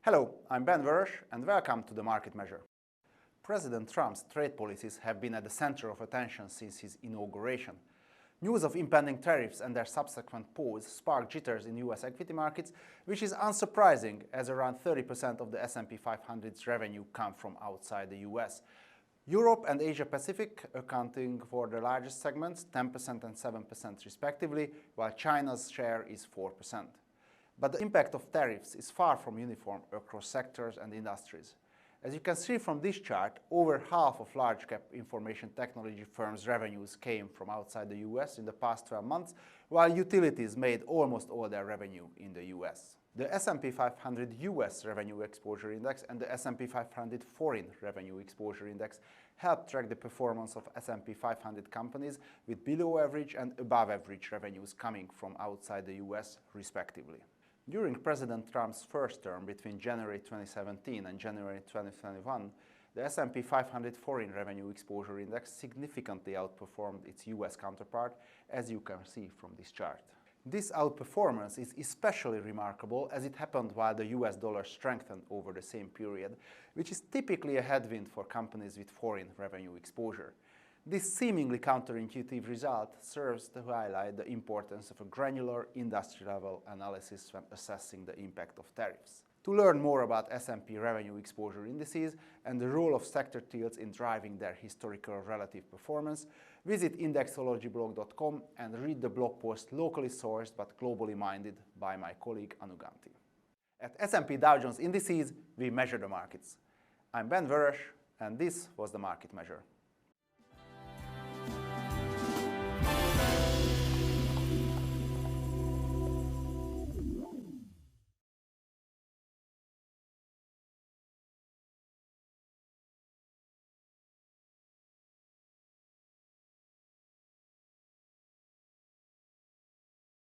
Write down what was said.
Hello, I'm Vörös and welcome to the Market Measure. President Trump's trade policies have been at the center of attention since his inauguration. News of impending tariffs and their subsequent pause sparked jitters in US equity markets, which is unsurprising as around 30% of the S&P 500's revenue come from outside the US. Europe and Asia Pacific accounting for the largest segments, 10% and 7% respectively, while China's share is 4%. But the impact of tariffs is far from uniform across sectors and industries. As you can see from this chart, over half of large-cap information technology firms' revenues came from outside the US in the past 12 months, while utilities made almost all their revenue in the US. The S&P 500 US Revenue Exposure Index and the S&P 500 Foreign Revenue Exposure Index help track the performance of S&P 500 companies with below-average and above-average revenues coming from outside the US, respectively. During President Trump's first term between January 2017 and January 2021, the S&P 500 Foreign Revenue Exposure Index significantly outperformed its US counterpart, as you can see from this chart. This outperformance is especially remarkable as it happened while the US dollar strengthened over the same period, which is typically a headwind for companies with foreign revenue exposure. This seemingly counterintuitive result serves to highlight the importance of a granular industry-level analysis when assessing the impact of tariffs. To learn more about S&P Revenue Exposure Indices and the role of sector tilts in driving their historical relative performance, visit indexologyblog.com and read the blog post locally sourced but globally minded by my colleague Anuganti. At S&P Dow Jones Indices, we measure the markets. I'm Vörös, and this was the Market Measure.